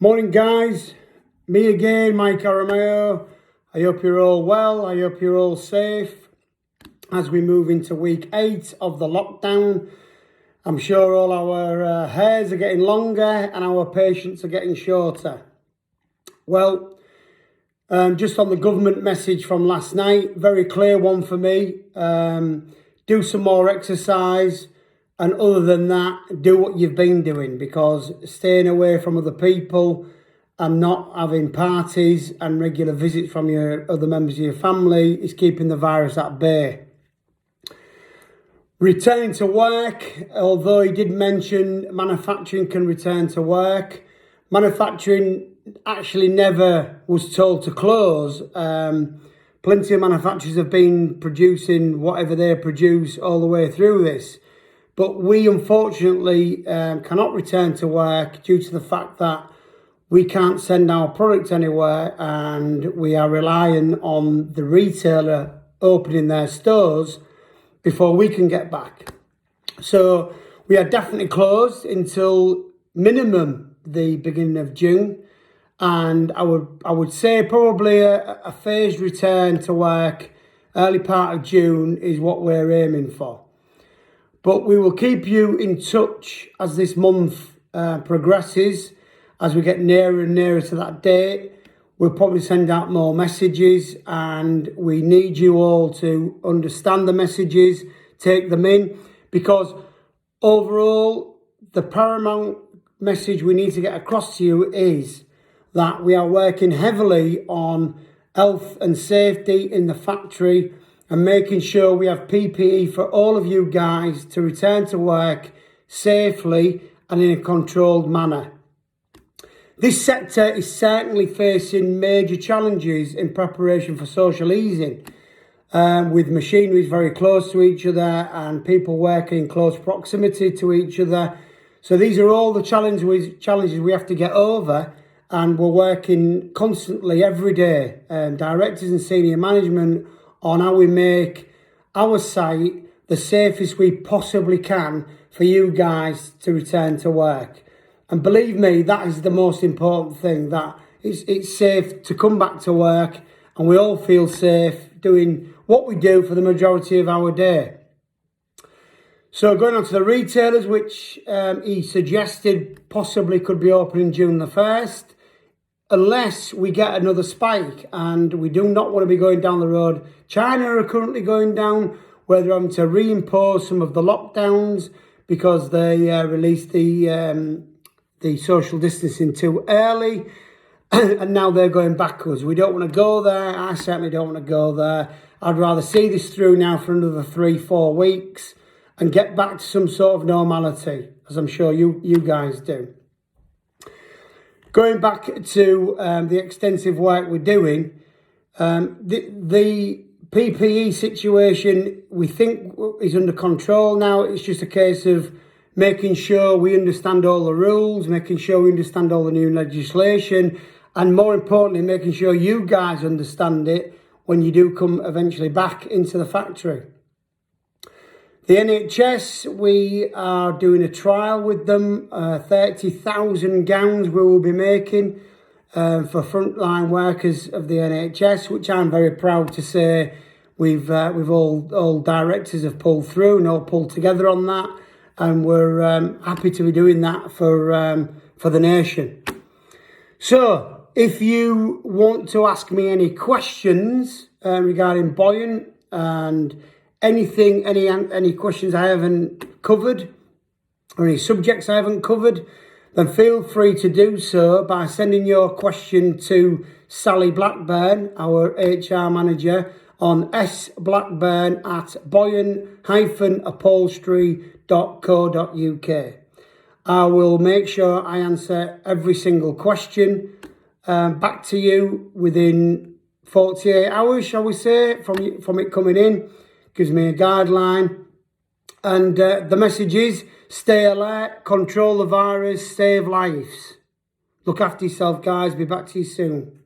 Morning guys, me again, Mike Aramayo. I hope you're all well, I hope you're all safe as we move into week 8 of the lockdown. I'm sure all our hairs are getting longer and our patients are getting shorter. Well, just on the government message from last night, very clear one for me. Do some more exercise. And other than that, do what you've been doing, because staying away from other people and not having parties and regular visits from your other members of your family is keeping the virus at bay. Returning to work, although he did mention manufacturing can return to work, manufacturing actually never was told to close. Plenty of manufacturers have been producing whatever they produce all the way through this. But we unfortunately cannot return to work due to the fact that we can't send our product anywhere, and we are relying on the retailer opening their stores before we can get back. So we are definitely closed until minimum the beginning of June. And I would say probably a phased return to work early part of June is what we're aiming for. But we will keep you in touch as this month progresses, as we get nearer and nearer to that date. We'll probably send out more messages, and we need you all to understand the messages, take them in, because overall, the paramount message we need to get across to you is that we are working heavily on health and safety in the factory and making sure we have PPE for all of you guys to return to work safely and in a controlled manner. This sector is certainly facing major challenges in preparation for social easing, with machineries very close to each other and people working in close proximity to each other. So these are all the challenges we have to get over, and we're working constantly every day, directors and senior management, on how we make our site the safest we possibly can for you guys to return to work. And believe me, that is the most important thing, that it's safe to come back to work and we all feel safe doing what we do for the majority of our day. So going on to the retailers, which he suggested possibly could be opening June the 1st. Unless we get another spike, and we do not want to be going down the road China are currently going down, where they're having to reimpose some of the lockdowns because they released the social distancing too early, and now they're going backwards. We don't want to go there. I certainly don't want to go there. I'd rather see this through now for another 3-4 weeks and get back to some sort of normality, as I'm sure you guys do. Going back to the extensive work we're doing, the PPE situation we think is under control now. It's just a case of making sure we understand all the rules, making sure we understand all the new legislation, and more importantly, making sure you guys understand it when you do come eventually back into the factory. The NHS, we are doing a trial with them, 30,000 gowns we will be making for frontline workers of the NHS, which I'm very proud to say we've all directors have pulled through and all pulled together on that, and we're happy to be doing that for the nation. So if you want to ask me any questions regarding Buoyant and anything, any questions I haven't covered or any subjects I haven't covered, then feel free to do so by sending your question to Sally Blackburn, our HR manager, on sblackburn@buoyant-upholstery.co.uk. I will make sure I answer every single question back to you within 48 hours, shall we say, from it coming in. Gives me a guideline, and the message is stay alert, control the virus, save lives. Look after yourself, guys. Be back to you soon.